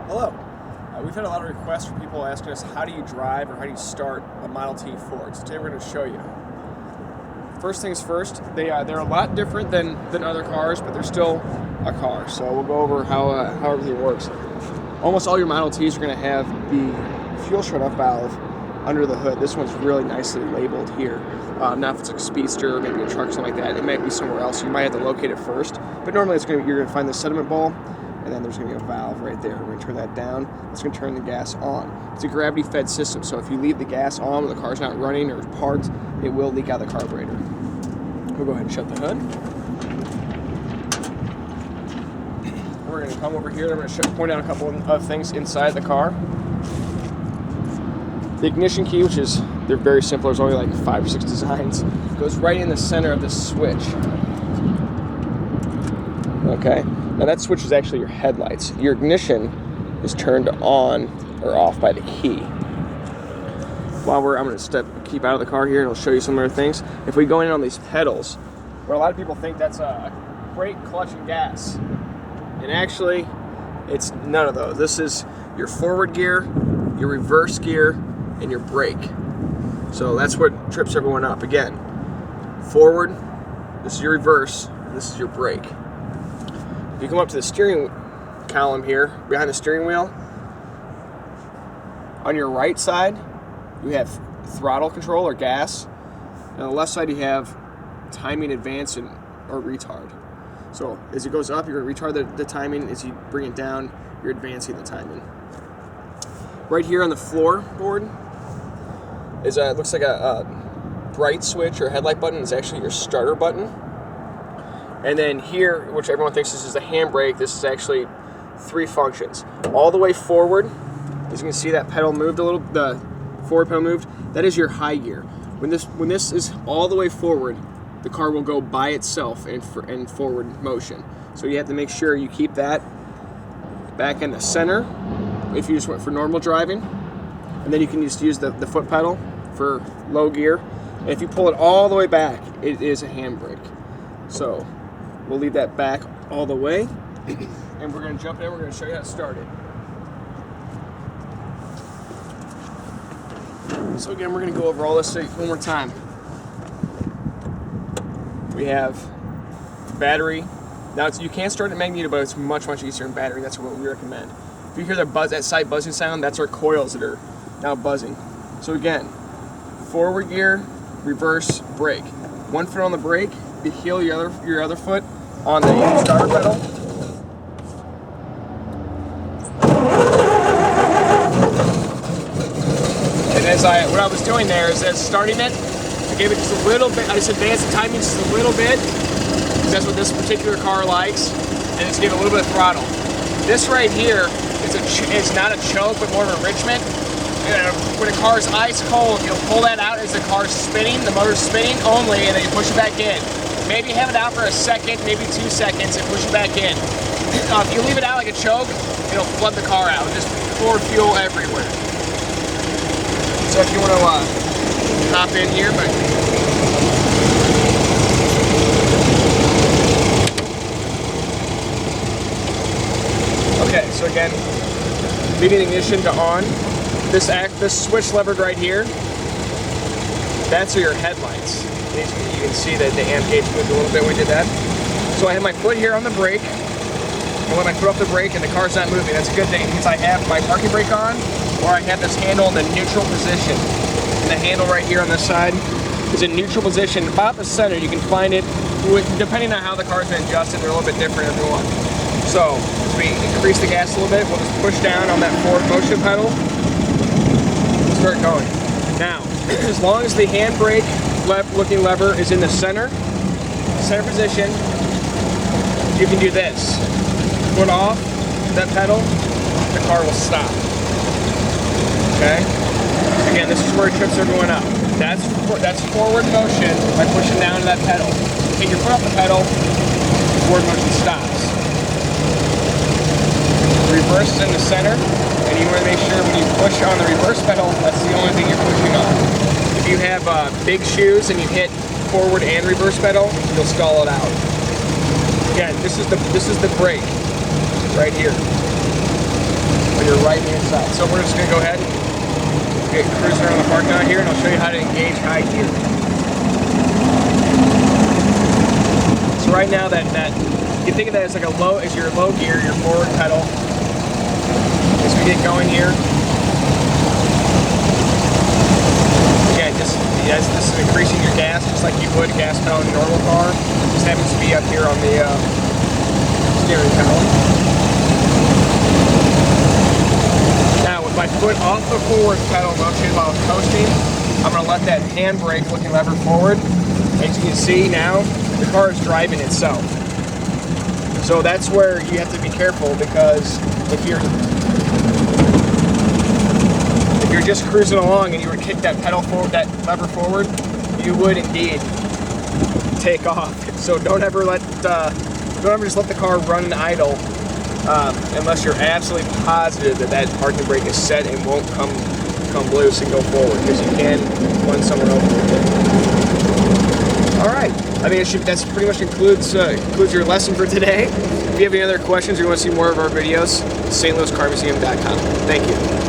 Hello. We've had a lot of requests from people asking us how do you drive or how do you start a Model T Ford. So today we're going to show you. First things first, they're a lot different than other cars, but they're still a car. So we'll go over how everything works. Almost all your Model Ts are going to have the fuel shut-off valve under the hood. This one's really nicely labeled here. Now if it's like a speedster or maybe a truck or something like that, it might be somewhere else. You might have to locate it first, but normally you're going to find the sediment ball, and then there's going to be a valve right there. We're going to turn that down. It's going to turn the gas on. It's a gravity-fed system, so if you leave the gas on when the car's not running or parked, it will leak out the carburetor. We'll go ahead and shut the hood. We're going to come over here. I'm going to point out a couple of things inside the car. The ignition key, they're very simple. There's only like 5 or 6 designs. Goes right in the center of this switch. Okay. Now that switch is actually your headlights. Your ignition is turned on or off by the key. I'm going to keep out of the car here and I'll show you some other things. If we go in on these pedals, where a lot of people think that's a brake, clutch, and gas, and actually it's none of those. This is your forward gear, your reverse gear, and your brake. So that's what trips everyone up. Again, forward, this is your reverse, and this is your brake. If you come up to the steering column here, behind the steering wheel, on your right side, you have throttle control or gas, and on the left side you have timing, advance, or retard. So as it goes up, you're going to retard the timing. As you bring it down, you're advancing the timing. Right here on the floorboard is looks like a bright switch or headlight button. It's actually your starter button. And then here, which everyone thinks this is a handbrake, this is actually 3 functions. All the way forward, as you can see that pedal moved a little, the forward pedal moved, that is your high gear. When this is all the way forward, the car will go by itself in forward motion. So you have to make sure you keep that back in the center if you just went for normal driving. And then you can just use the foot pedal for low gear. And if you pull it all the way back, it is a handbrake. So we'll leave that back all the way. And we're going to jump in, we're going to show you how to start it. So again, we're going to go over all this one more time. We have battery. Now you can start it magneto, but it's much easier in battery. That's what we recommend. If you hear that side buzzing sound, that's our coils that are now buzzing. So again, forward gear, reverse, brake. One foot on the brake, you heel your other foot on the starter pedal. And what I was doing there is starting it, I gave it just a little bit, I just advanced the timing just a little bit, because that's what this particular car likes, and just gave it a little bit of throttle. This right here is not a choke, but more of a enrichment. When a car is ice cold, you'll pull that out as the car's spinning, the motor's spinning only, and then you push it back in. Maybe have it out for a second, maybe 2 seconds, and push it back in. If you leave it out like a choke, it'll flood the car out, just pour fuel everywhere. So if you want to hop in here, okay, so again, leaving ignition to on. This switch levered right here, that's your headlights. You can see that the amp gauge moved a little bit when we did that. So I have my foot here on the brake, and when I put off the brake and the car's not moving, that's a good thing. It means I have my parking brake on, or I have this handle in the neutral position. And the handle right here on this side is in neutral position, about the center. You can find it, depending on how the car's been adjusted, they're a little bit different every one. So as we increase the gas a little bit, we'll just push down on that forward motion pedal. Start going. Now, as long as the handbrake looking lever is in the center position, you can do this. Foot off that pedal, the car will stop. Okay? Again, this is where it trips everyone up. That's forward motion by pushing down that pedal. Take your foot off the pedal, forward motion stops. Reverse is in the center. And you want to make sure when you push on the reverse pedal, that's the only thing you're pushing on. If you have big shoes and you hit forward and reverse pedal, you'll stall it out. Again, this is the brake right here. When your right-hand side. So we're just going to go ahead and get cruising around the parking lot here, and I'll show you how to engage high gear. So right now, that you think of that as like your low gear, your forward pedal. As we get going here, again, this is increasing your gas just like you would a gas pedal in a normal car. Just happens to be up here on the steering column. Now, with my foot off the forward pedal motion while coasting, I'm going to let that handbrake looking lever forward. As you can see now, the car is driving itself. So that's where you have to be careful, because if you're just cruising along and you were to kick that pedal forward, that lever forward, you would indeed take off. So don't ever just let the car run and idle unless you're absolutely positive that parking brake is set and won't come loose and go forward, because you can run someone over with it. All right, I mean, that's pretty much concludes your lesson for today. If you have any other questions or you want to see more of our videos, stlouiscarmuseum.com. Thank you.